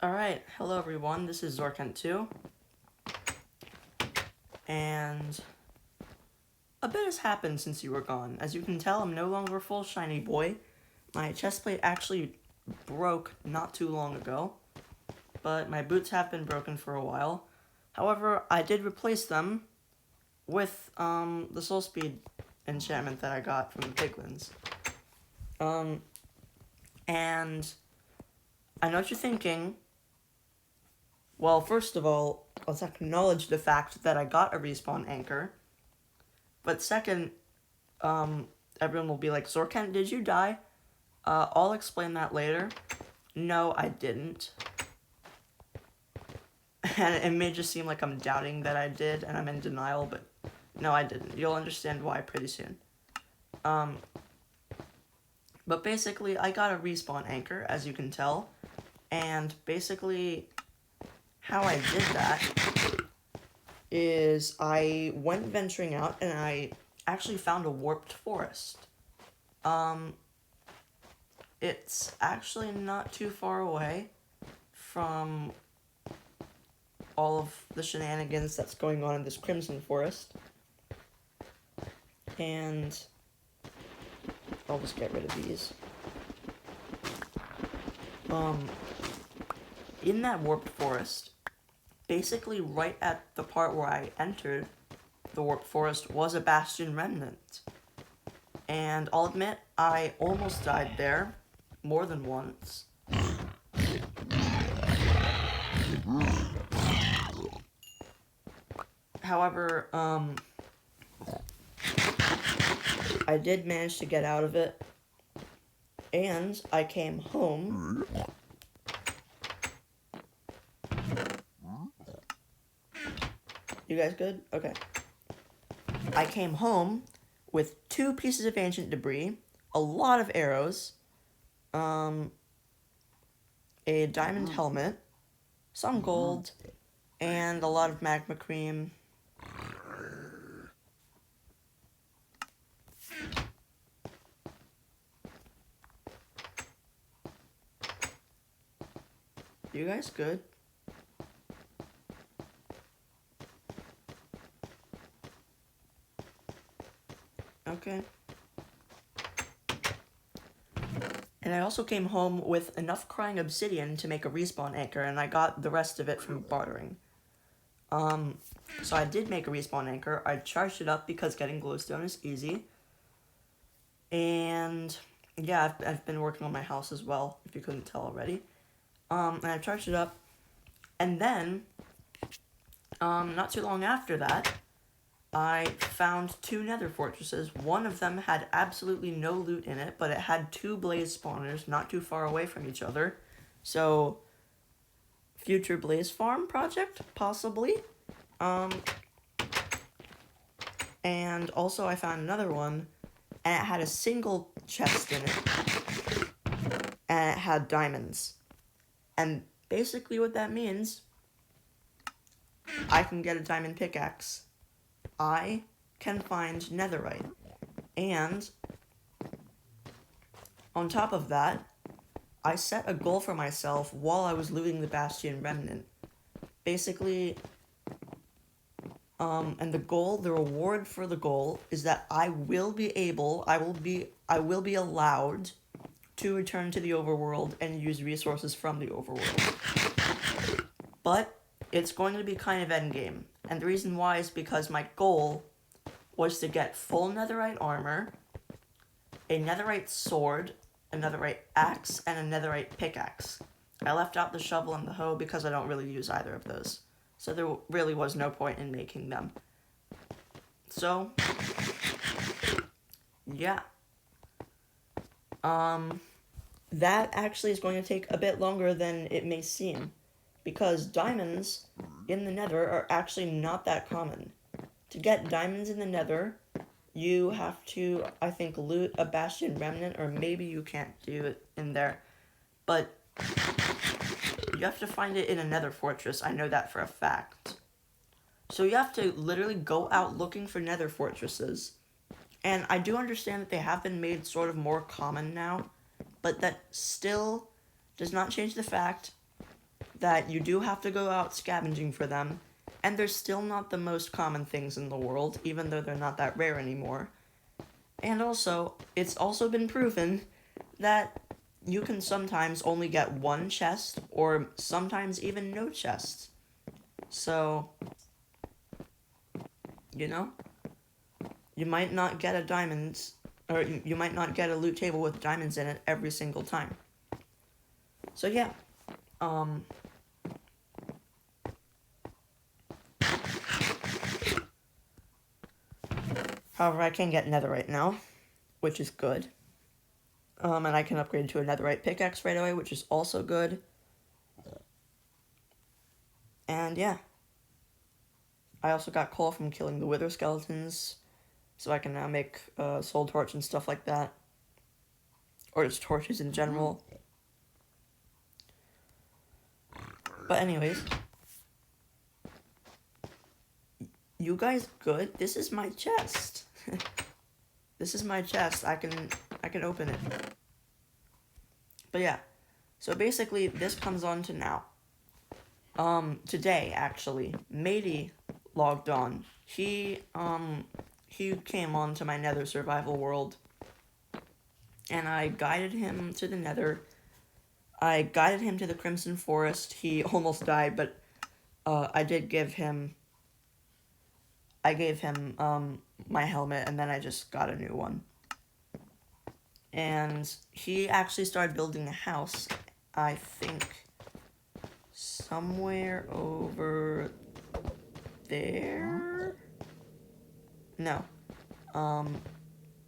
Alright, hello everyone, this is Zorkent2, and a bit has happened since you were gone. As you can tell, I'm no longer a full shiny boy. My chestplate actually broke not too long ago, but my boots have been broken for a while. However, I did replace them with the soul speed enchantment that I got from the Piglins. And I know what you're thinking. Well, first of all, let's acknowledge the fact that I got a respawn anchor. But second, everyone will be like, Zorkent, did you die? I'll explain that later. No, I didn't. And it may just seem like I'm doubting that I did, and I'm in denial, but no, I didn't. You'll understand why pretty soon. But basically, I got a respawn anchor, as you can tell. And basically, how I did that is I went venturing out and I actually found a warped forest. It's actually not too far away from all of the shenanigans that's going on in this crimson forest. And I'll just get rid of these. In that warped forest, basically right at the part where I entered the warped forest was a bastion remnant. And I'll admit, I almost died there more than once. However, I did manage to get out of it, and I came home. You guys good? Okay. I came home with 2 pieces of ancient debris, a lot of arrows, a diamond helmet, some gold, and a lot of magma cream. You guys good? Okay. And I also came home with enough crying obsidian to make a respawn anchor, and I got the rest of it from bartering. So I did make a respawn anchor. I charged it up because getting glowstone is easy. And yeah, I've been working on my house as well, if you couldn't tell already. And I charged it up. And then, not too long after that, I found 2 nether fortresses. One of them had absolutely no loot in it, but it had 2 blaze spawners not too far away from each other. So, future blaze farm project, possibly. And also I found another one, and it had a single chest in it, and it had diamonds. And basically what that means, I can get a diamond pickaxe. I can find netherite. And on top of that, I set a goal for myself while I was looting the Bastion Remnant. Basically, and the reward for the goal is that I will be allowed to return to the overworld and use resources from the overworld. But it's going to be kind of endgame. And the reason why is because my goal was to get full netherite armor, a netherite sword, a netherite axe, and a netherite pickaxe. I left out the shovel and the hoe because I don't really use either of those. So there really was no point in making them. So, yeah. That actually is going to take a bit longer than it may seem, because diamonds in the nether are actually not that common. To get diamonds in the nether, you have to, I think, loot a bastion remnant, or maybe you can't do it in there. But you have to find it in a nether fortress, I know that for a fact. So you have to literally go out looking for nether fortresses. And I do understand that they have been made sort of more common now, but that still does not change the fact that you do have to go out scavenging for them, and they're still not the most common things in the world, even though they're not that rare anymore. And also, it's also been proven that you can sometimes only get one chest, or sometimes even no chests. So, you know, you might not get a diamond, or you might not get a loot table with diamonds in it every single time. So yeah, however, I can get netherite now, which is good. And I can upgrade to a netherite pickaxe right away, which is also good. And yeah, I also got coal from killing the wither skeletons, so I can now make soul torch and stuff like that, or just torches in general. But anyways, you guys good? This is my chest. This is my chest. I can open it. But yeah, so basically this comes on to now. Today actually, Matey logged on. He came on to my Nether survival world, and I guided him to the Nether. I guided him to the Crimson Forest. He almost died, but I gave him my helmet, and then I just got a new one. And he actually started building a house, I think, somewhere over there? No.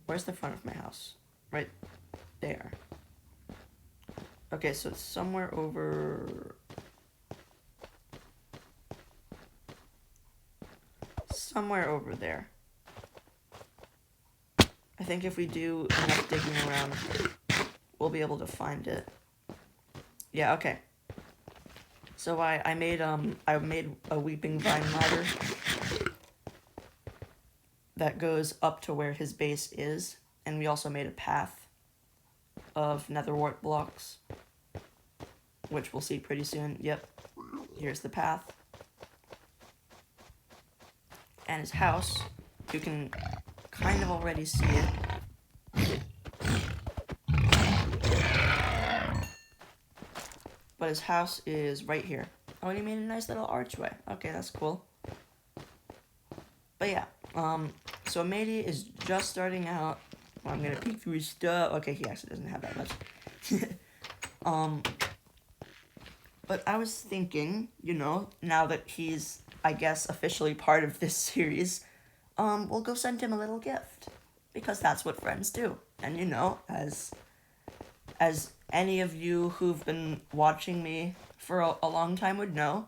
Where's the front of my house? Right there. Okay, so it's somewhere over... somewhere over there. I think if we do enough digging around, we'll be able to find it. Yeah, okay. So I made a weeping vine ladder that goes up to where his base is, and we also made a path of nether wart blocks, which we'll see pretty soon. Yep, here's the path. And his house, you can kind of already see it. But his house is right here. Oh, and he made a nice little archway. Okay, that's cool. But yeah, so Matey is just starting out. Well, I'm gonna peek through his stuff. Okay, he actually doesn't have that much. But I was thinking, you know, now that he's, I guess, officially part of this series, we'll go send him a little gift. Because that's what friends do. And you know, as any of you who've been watching me for a long time would know,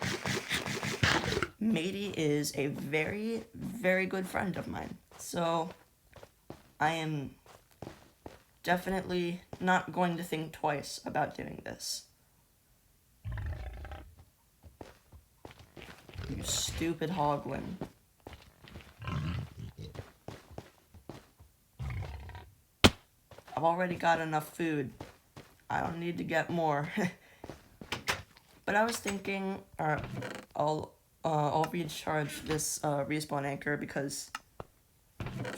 Matey is a very, very good friend of mine. So, I am definitely not going to think twice about doing this. You stupid hoglin. I've already got enough food. I don't need to get more. But I was thinking, I'll recharge this respawn anchor because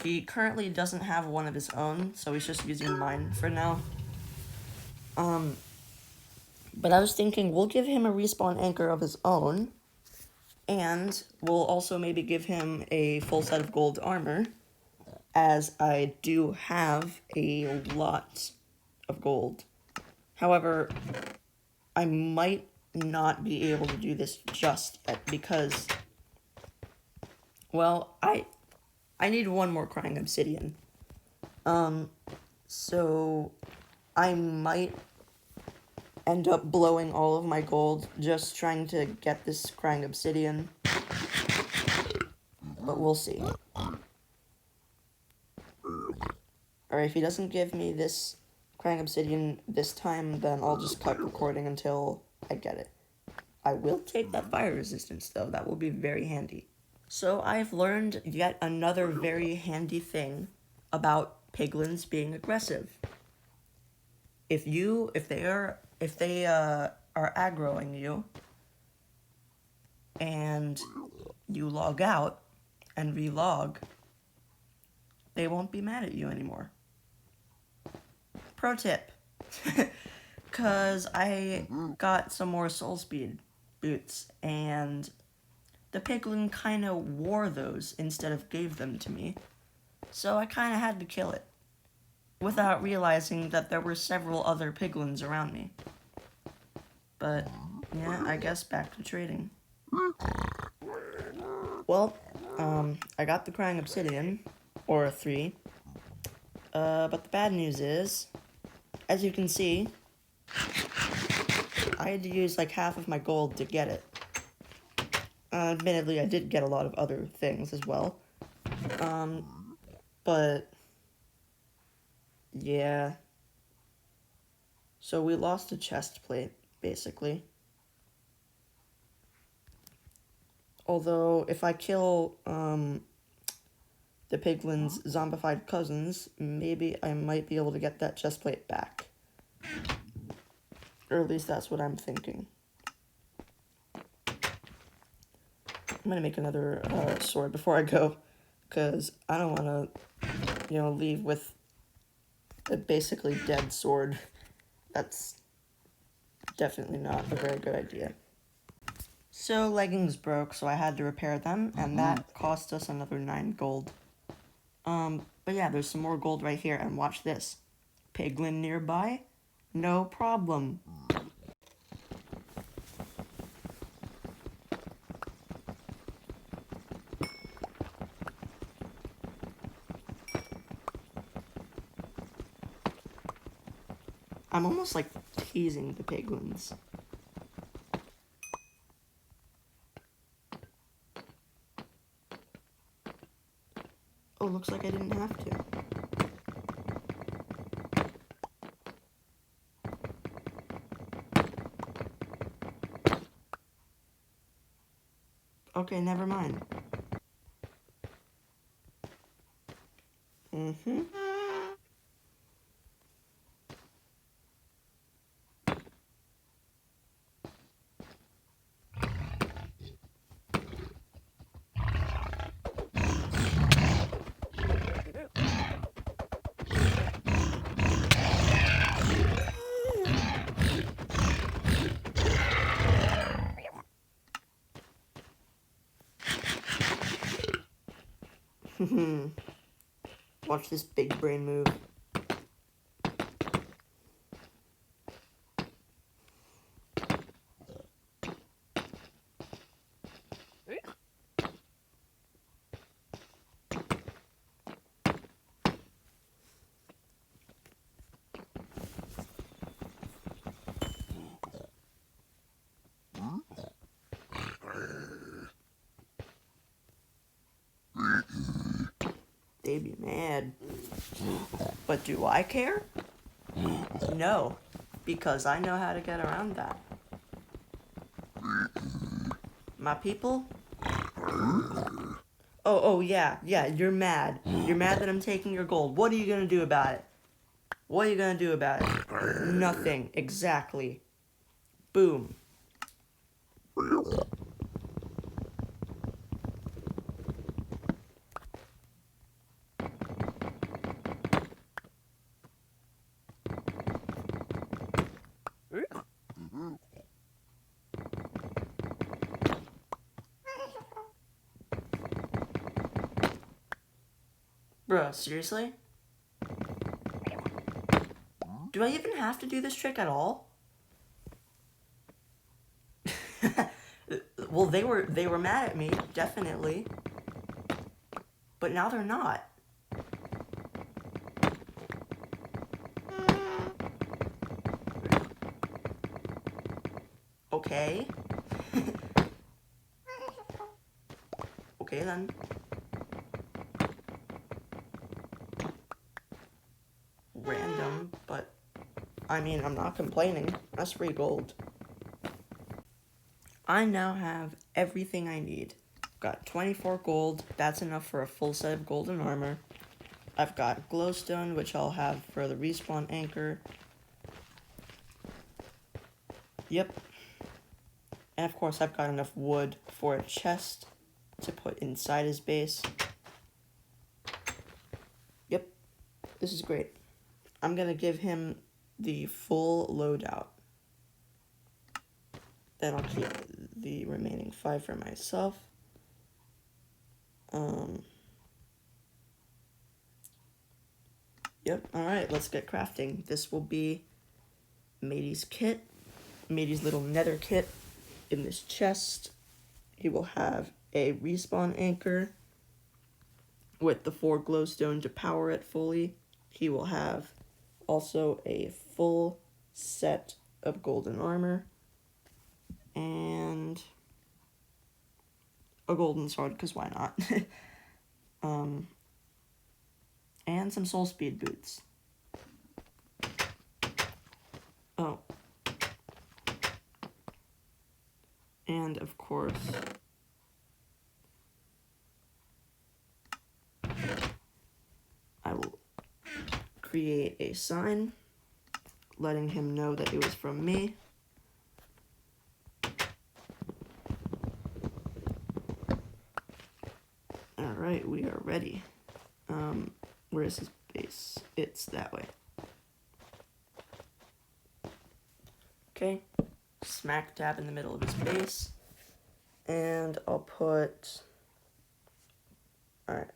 he currently doesn't have one of his own, so he's just using mine for now. But I was thinking we'll give him a respawn anchor of his own, and we'll also maybe give him a full set of gold armor, as I do have a lot of gold. However, I might not be able to do this just yet because, well, I need one more crying obsidian. So I might end up blowing all of my gold just trying to get this crying obsidian. But we'll see. Alright, if he doesn't give me this crying obsidian this time, then I'll just cut recording until I get it. I will take that fire resistance, though. That will be very handy. So I've learned yet another very handy thing about piglins being aggressive. If they are aggroing you, and you log out and relog, they won't be mad at you anymore. Pro tip. Because I got some more soul speed boots, and the Piglin kind of wore those instead of gave them to me. So I kind of had to kill it, without realizing that there were several other Piglins around me. But, yeah, I guess back to trading. Well, I got the crying obsidian, or 3. But the bad news is, as you can see, I had to use like half of my gold to get it. Admittedly, I did get a lot of other things as well. But, yeah. So we lost a chest plate, basically. Although, if I kill, the Piglin's zombified cousins, maybe I might be able to get that chest plate back. Or at least that's what I'm thinking. I'm gonna make another sword before I go, because I don't want to, leave with a basically dead sword. That's definitely not a very good idea. So leggings broke, so I had to repair them, and that cost us another 9 gold. But yeah, there's some more gold right here, and watch this. Piglin nearby? No problem. I'm almost like teasing the Piglins. Oh, looks like I didn't have to. Okay, never mind. Watch this big brain move. They be mad. But do I care? No, because I know how to get around that. My people? Oh, yeah, you're mad. You're mad that I'm taking your gold. What are you gonna do about it? What are you gonna do about it? Nothing, exactly. Boom. Bro, seriously? Do I even have to do this trick at all? Well, they were mad at me, definitely. But now they're not. Okay. Okay then. Random, but I mean, I'm not complaining. That's free gold. I now have everything I need. Got 24 gold, that's enough for a full set of golden armor. I've got glowstone, which I'll have for the respawn anchor. Yep. And of course I've got enough wood for a chest to put inside his base. Yep, this is great. I'm going to give him the full loadout. Then I'll keep the remaining 5 for myself. Yep, alright, let's get crafting. This will be Matey's kit, Matey's little nether kit. In this chest, he will have a respawn anchor with the 4 glowstone to power it fully. He will have also a full set of golden armor and a golden sword, because why not? And some soul speed boots. Oh. And of course, I will create a sign letting him know that it was from me. Alright, we are ready. Where is his base? It's that way. Okay, smack dab in the middle of his base. And I'll put... Alright.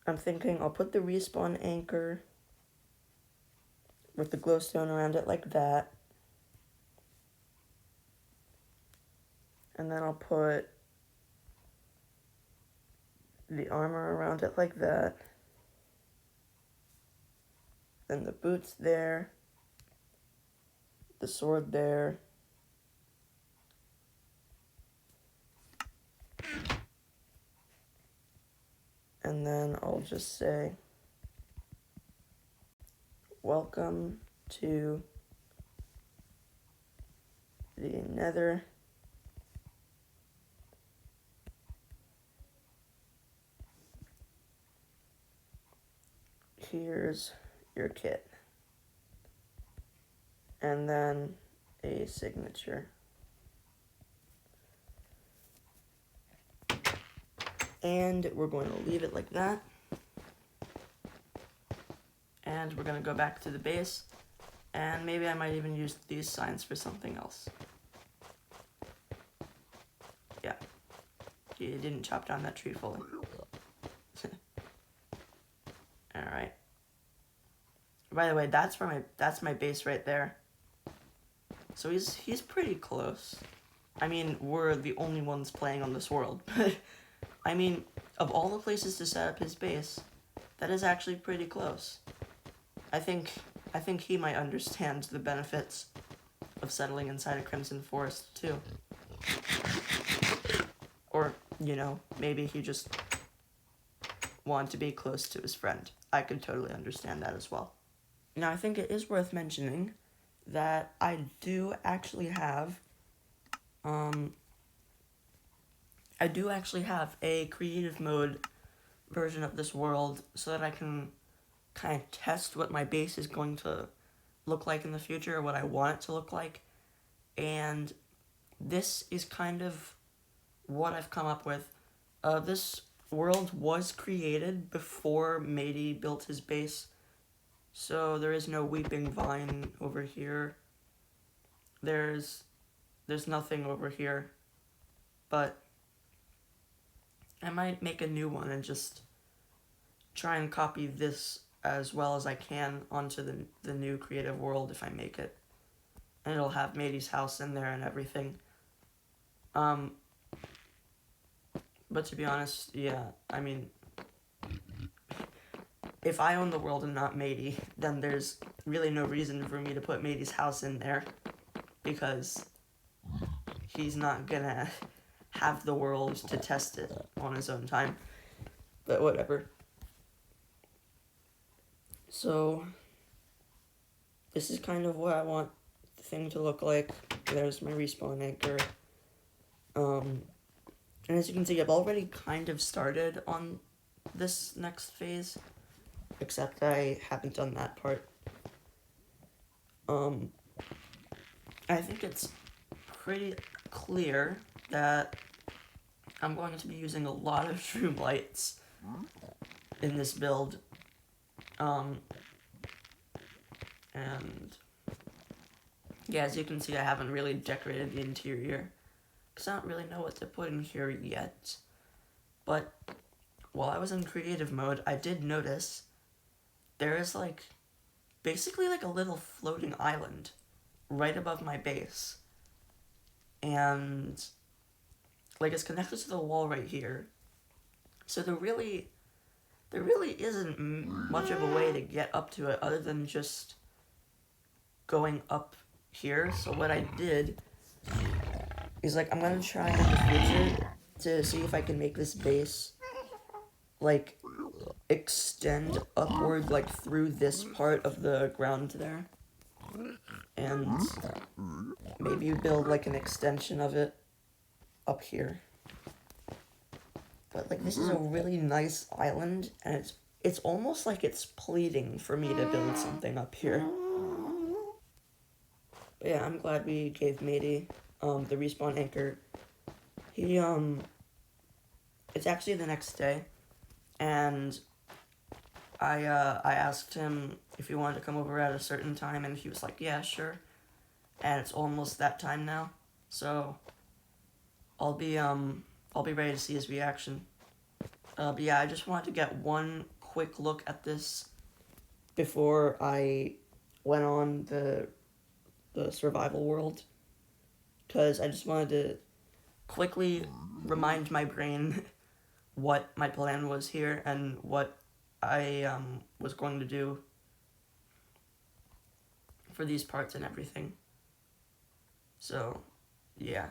I'm thinking I'll put the respawn anchor with the glowstone around it like that. And then I'll put the armor around it like that. Then the boots there. The sword there. And then I'll just say, welcome to the Nether. Here's your kit. And then a signature. And we're going to leave it like that. And we're going to go back to the base. And maybe I might even use these signs for something else. Yeah. He didn't chop down that tree fully. Alright. By the way, that's my base right there. So he's pretty close. I mean, we're the only ones playing on this world. I mean, of all the places to set up his base, that is actually pretty close. I think he might understand the benefits of settling inside a Crimson Forest, too. Or, you know, maybe he just wanted to be close to his friend. I could totally understand that as well. Now, I think it is worth mentioning that I do actually have a creative mode version of this world so that I can kind of test what my base is going to look like in the future, or what I want it to look like. And this is kind of what I've come up with. This world was created before Matey built his base, so there is no weeping vine over here. There's nothing over here, but I might make a new one and just try and copy this as well as I can onto the new creative world if I make it. And it'll have Matey's house in there and everything. But to be honest, yeah, I mean, if I own the world and not Matey, then there's really no reason for me to put Matey's house in there, because he's not gonna have the world to test it on his own time. But whatever. So, this is kind of what I want the thing to look like. There's my respawn anchor. And as you can see, I've already kind of started on this next phase, except I haven't done that part. I think it's pretty clear that I'm going to be using a lot of shroom lights in this build. And yeah, as you can see, I haven't really decorated the interior because I don't really know what to put in here yet. But while I was in creative mode, I did notice there is like basically like a little floating island right above my base. And like it's connected to the wall right here. So there really isn't much of a way to get up to it other than just going up here. So what I did is like I'm gonna try in the future to see if I can make this base like extend upward like through this part of the ground there, and maybe build like an extension of it up here. But like this is a really nice island, and it's almost like it's pleading for me to build something up here. But yeah, I'm glad we gave Matey the respawn anchor. He it's actually the next day, and I asked him if he wanted to come over at a certain time, and he was like, yeah, sure. And it's almost that time now, so I'll be ready to see his reaction. But yeah, I just wanted to get one quick look at this before I went on the survival world, because I just wanted to quickly remind my brain what my plan was here and what I was going to do for these parts and everything. So yeah,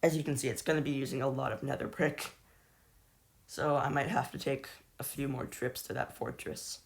as you can see, it's going to be using a lot of nether brick, so I might have to take a few more trips to that fortress.